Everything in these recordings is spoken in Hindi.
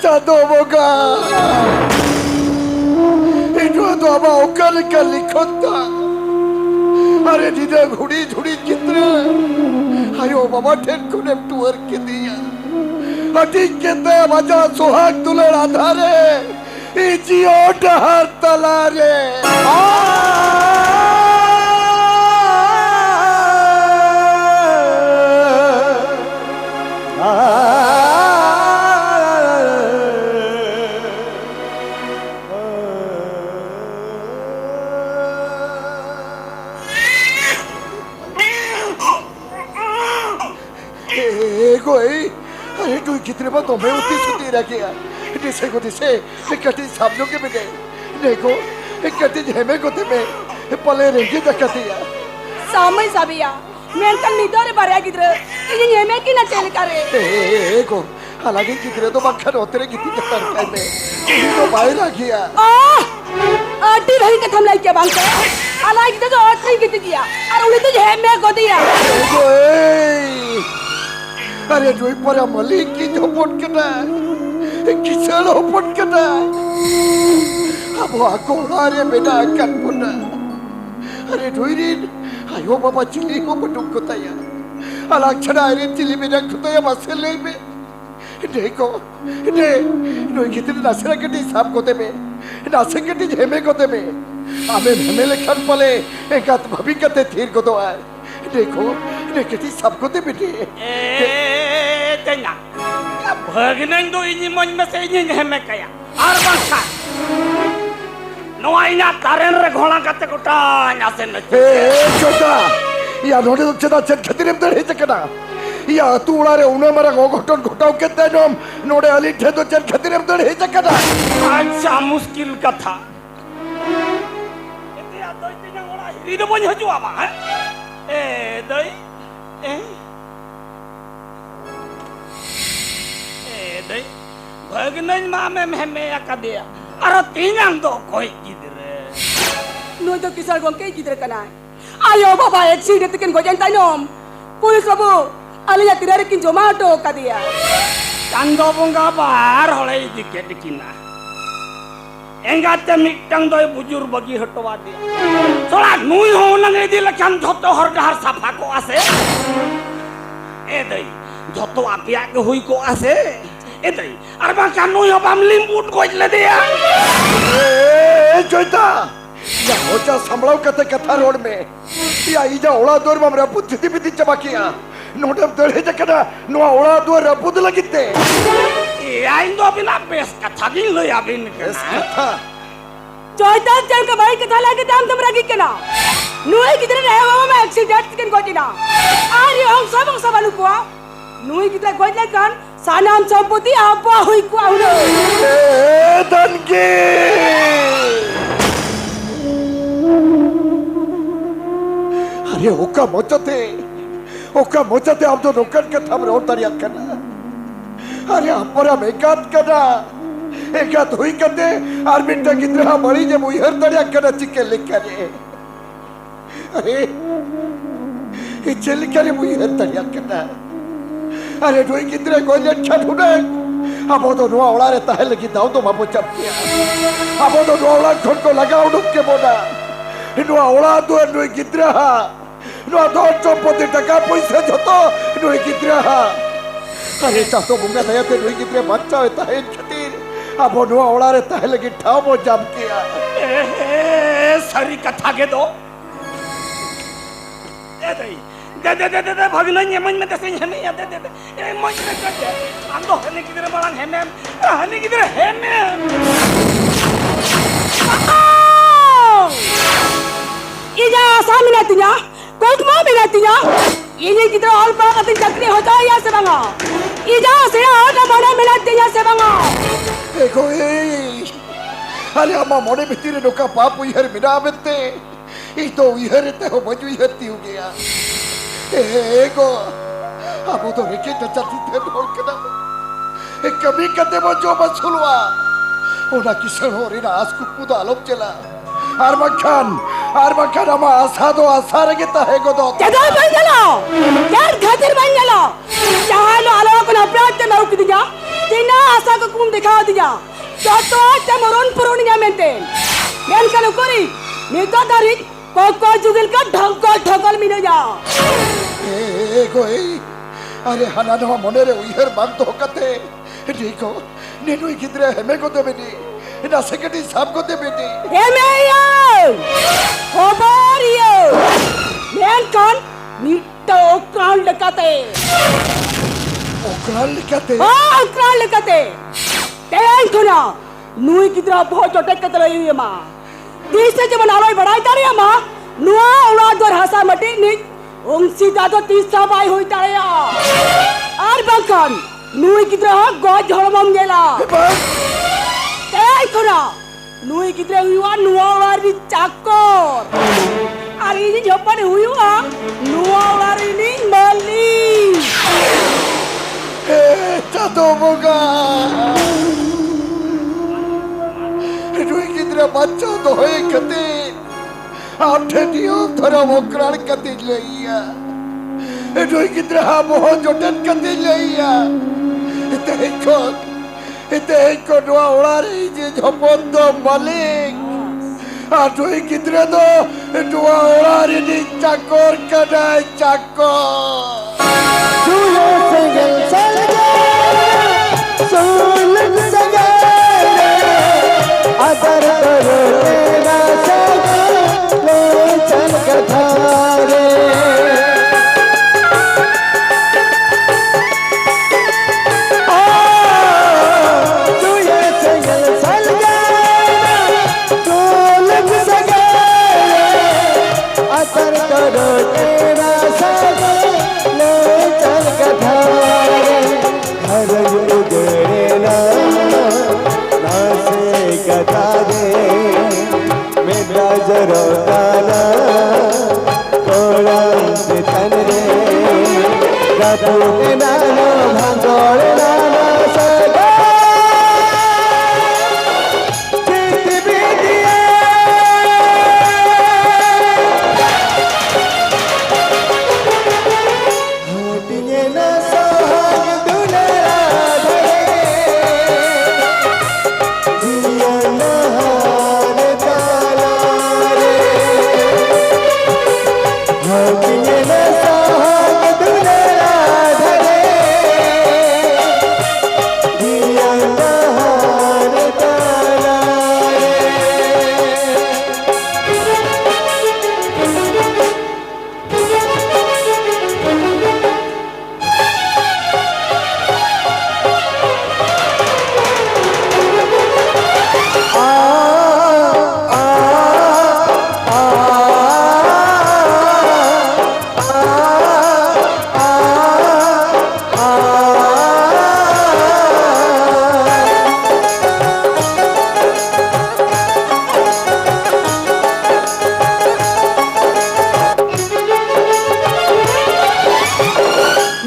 চাঁদো বোকা itu তো আমার ওকাল কালি খত্তা আরে দিদা ঘুড়ি ঝুড়ি চিত্রা আয়ো বাবা ঠেক করে টুয়ার কে দিয়া আটি কেতে বাজা সোহাগ তুলার আধারে এই জিওটা হার তালারে अरे तू कितने बार तो मैं उतनी सुती रह गया दिसे को दिसे कटी सामने के बेटे देखो कटी झेमे को ते में पले रेंगे दकतिया सामय साबिया मैं कल निदोरे बारे किधर ये झेमे की ना चल करे देखो हालांकि किधर तो बखर होते रे कितनी तक कर में तो बाहर आ गया आटी भाई के थमलाई के बांध हालांकि तो और नहीं कितनी दिया और उन्हें तो झेमे को दिया देखो अरे जोई पर मलिक की झोपट के ना किसान झोपट के ना अब आको अरे बेटा कटपुना अरे जोई रिन आयो बाबा चिली को पटुक को तया अलक्षणा अरे चिली में रख तो ये मसले में देखो ने जोई कितने नासरा के टी साफ कोते में नासर के टी झेमे कोते में आमे हमें लेखन पले एक आत भवी करते थीर को तो आए देखो कितनी सबको ते बेटे तेना भगनन दो इनी मन में से इनी हमें कया और बंसा नोआइना तारेन रे घोड़ा कते कोटा नासे न ए छोटा या नोडे तो चदा चन खतिरे में हे चकना या तूड़ा रे उने मरा घोटन घोटाव केते नोम नोडे अली ठे तो चन खतिरे में हे चकना अच्छा मुश्किल कथा एते आ दई तिना घोड़ा हिरी दो बन हजु आमा ए दई दई भगनन मामे में का दिया अरे तीनंग दो कोई गिदरे नो तो किसान को के गिदरे कना आयो बाबा एक्सीडेंट किन को जानता नोम पुलिस बाबू अलिया तिरारे किन जोमाटो का दिया चांदो बंगा बाहर हळे दिके दिकिना एंगाते मिटंग दो बुजुर बगी हटवा दिया थोड़ा नुई हो नगे दिल कान धतो हर डहार साफा को आसे ए दई धतो आपिया के हुई को आसे ए दई अरे बा कानु यो बामलिम बूट कोइले दिया ए जोइता या होचा संभळाव कते कथा रोड में या इजा ओळा दोर ममरा बुद्धि बिद्धि चबाकिया नोटम दळे जकना नो ओळा दोर बुद लगिते ए आइन दो बिना बेस कथा गिन लो या बिन बेस कथा जोइता चल के भाई कथा लागे दाम तुमरा की केना नुई किधर रहे हो मैं एक्सीडेंट किन को जिना आरे हम सब बालू को नुई किधर गोजले कान सानाम संपत्ति आपा हुई को आउरो ए दनके अरे ओका मोचते हम तो नौकर के थम रोड तरिया करना अरे अपरा मेकात करना एकात हुई करते आर्मिटा की तरह बड़ी जब उहर तरिया करना चिके लिख करे अरे ये चल करे उहर तरिया करना अरे डोई की तरह कोई अच्छा ढूंढे अब वो तो नुआ उड़ा रहता है लेकिन दाव तो मापो चप किया अब वो तो नुआ उड़ा ठोट को लगाओ डुब के बोला नुआ उड़ा तो नुई की तरह नुआ दो चौपते टका पैसे जोतो नुई की तरह अरे चातो बुंगा नया ते नुई की तरह बच्चा होता है खतीर अब वो नुआ उड़ा रहता है लेकिन ठाव वो जम किया सारी कथा के दो दे भगनन ये मन में दसे हमें या दे ए मन में कर दे हम तो हने किधर बड़न हमें हने किधर हमें इजा सामने तिया कोट मो में तिया इने किधर ऑल पर कति चक्री होता या से बंगा इजा से और बड़ा मिला तिया से बंगा देखो ए अरे अम्मा मोने भितरे नोका पाप इहर मिना बेते ई तो इहर ते हो मजु इहर ती हो गया एगो अब तो रेके चचाती थे ढोल के ना एक कभी कते वो जो बसुलवा ओना किशन हो रे ना आज कुकुद आलोप चला आरमखान अमा आसादो आसारगिता है गोदो जगह बन गलो यार खातिर बन गलो चाहलो आलो को अपराध ते नौक दिया tina asa ko kum dikhao diya joto te moron puruniya maintain men kan ukori nito dari koko jugil ka ढंकल मिले जा ए गोई अरे हना no mone re uiher banto kate diko nenu gidre heme ko debeni na secretary sab ko debeni heme yo khobar yo men kan nito okran lekate okran lekate ten khona nui gidra bahut jotek kate rahi hu ma तीस से जब नालों बढ़ाई तारे अम्मा नुआ उड़ाद और हंसा मटी निक उंगसी दादो तीस साबाई हुई तारे या आर बंकन नुई कितने हाँ गॉड झड़मम गेला तेरे खुरा नुई कितने हुआ नुआ उड़ारी चाकोर अरे ये झपड़ हुआ नुआ उड़ारी नहीं मली चातो बोगा नुई कितने बच्चों तो है कते आठे दियो थोड़ा मोकराल कते लिया नुई कितने हाँ बहुत जोटन कते लिया इते को नुआ उड़ा रही जे झपड़ तो मलिक नुई कितने तो नुआ उड़ा रही चाकोर कना चाकोर सुयो संगल संगे सोलन संगे अगर करो तेरा संगे ले चल कथारे सुयो संगल संगे सोलन संगे अगर करो तेरा संगे ले चल कथारे हर उगड़े ना नासे कथारे मेरा जरो ताना कोलम से तन रे रातों नाना भांगोड़ नाना सदा चित बिटिया होतिए ना सोहाग दुलेरा धरे जिया नहार ताला रे होतिए ना सोहाग दुलेरा धरे जिया नहार ताला रे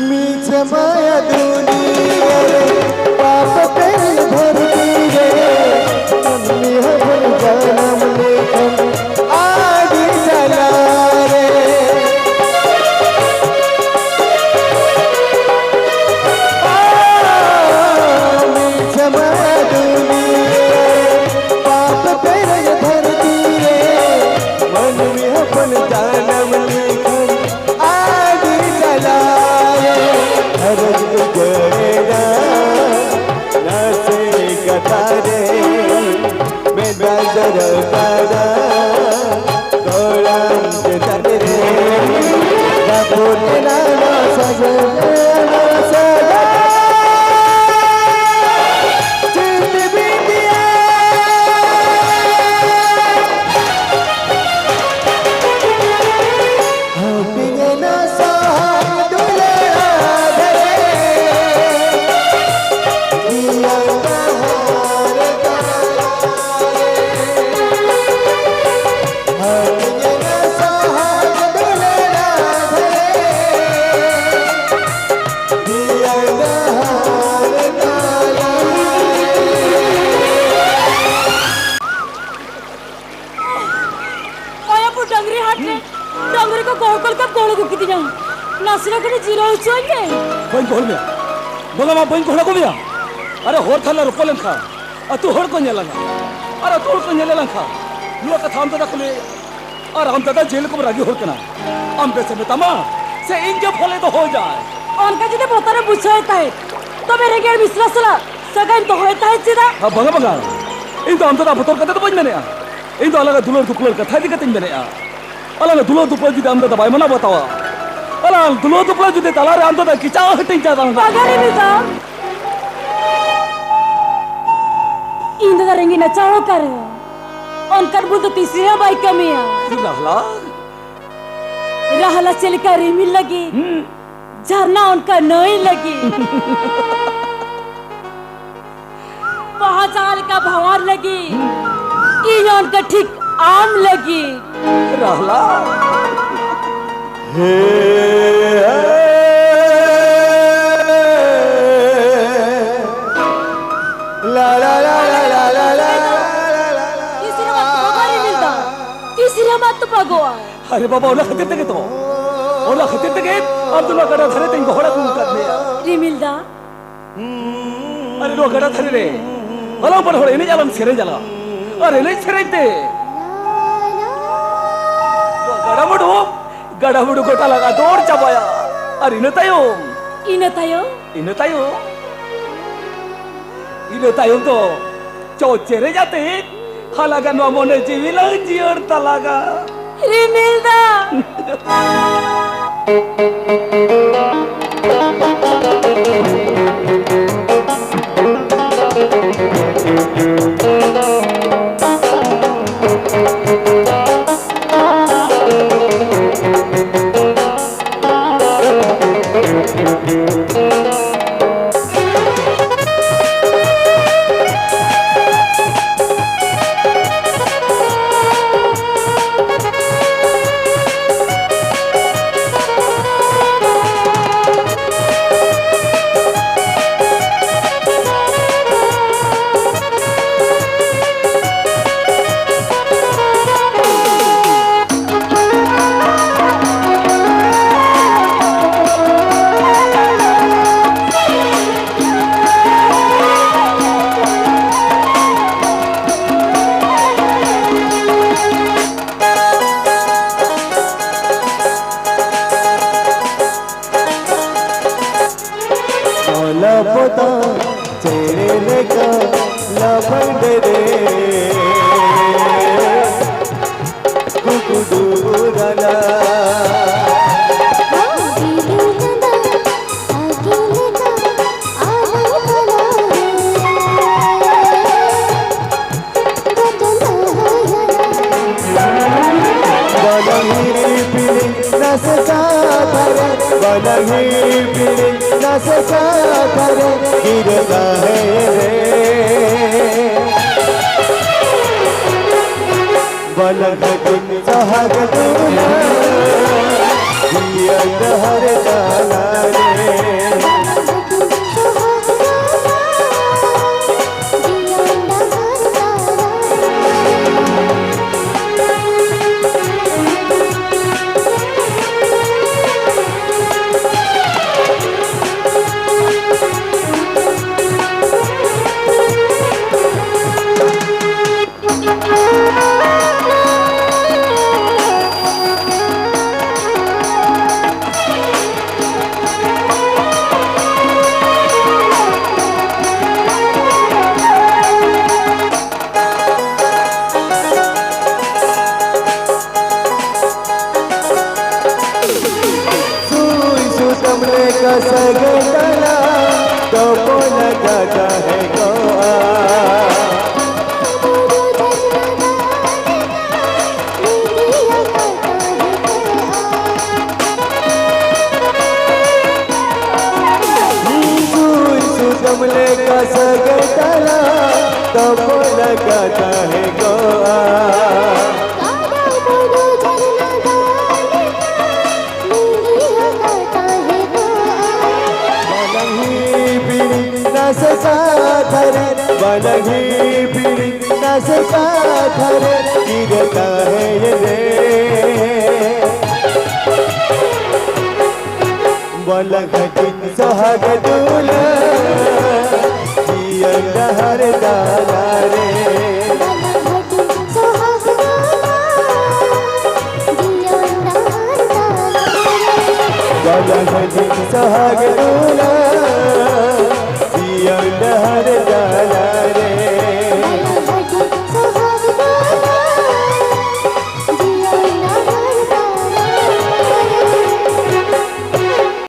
मीच माया दुनिया रे पाप तेरे धरती रे तुमने हर जन्म लेकर आगे चला रे मीच माया दुनिया रे पाप तेरे धरती रे मन में अपन जन्म लेकर आगे चला रे हर उगड़ेगा नासे कथारे मेरा जरो तारा कोलम से तन रे रातों नाना सजना सदा चित बिटिया होतिए ना सोहाग दुलेरा धरे जिया नहार ताला रे होतिए ना सोहाग दुलेरा धरे जिया नहार ताला ओया पु डंगरी हाट रे डंगरी को कोहकल कब कोहल को किती जाऊं नासरा करे जीरो उचोंगे बन खोल गया बोला मां बन खोला को गया अरे होर थाला रोको लेंखा अतु होर को नेला अरे अतु होर को नेला लेंखा नुआ कथा हम दादा खुले और हम दादा जेल को रागी होर कना हम बेसे में तमा से इनके फले तो हो जाए उनका जिते बोतारे बुझाता है तो मेरे गेर विश्वास ला सगन तो होता है सीधा हां बंगा बंगा इन तो हम दादा बतौर कते तो बजने आ इन तो अलग दुलर दुपलर कथा दी कते बने आ अलग दुलर दुपलर जुदे हम दादा भाई मना बतावा अलग दुलर दुपलर जुदे तला रे हम दादा किचा हटिंग जाता पगारे भी जा इन दादा रेंगी ना चाहो कर उनकर बुद्ध तीसरी बाई कमिया रहला चल का रेमी लगी झरना उनका नहीं लगी 5 साल का भंवर लगी इन उनका ठीक आम लगी रहला ला ला ला ला ला ला ला तीसरी बात तो भगवा अरे बाबा ओला खतिर तके तो ओला खतिर तके अब्दुल्ला गड़ा धरे तें घोड़ा को कर ले रिमिलदा अरे लो गड़ा धरे रे ओला पर होड़े ने जालम छेरे जाला अरे ले छेरे ते गड़ा मुडू गोटा लगा दौड़ चबाया अरे इन तायो तो चो चेरे जाते हालागा नो मोने जीवी लग जियोर तलागा रिमिलदा लपता चेहरे का लपंड रे कुकुडूरना नसका करे गिरता है रे बलक दिन सहग दूना जिया हर जाना रे सगतला तो बोल जाता है गोआ सुतमले का सगतला तो बोल जाता है गोआ नसका धरे बनगी पीड़ी नसका धरे गिरता है ये रे बलग दिन सुहाग दूल्हा जियन डहर डाला रे गला घटी सुहाग दूना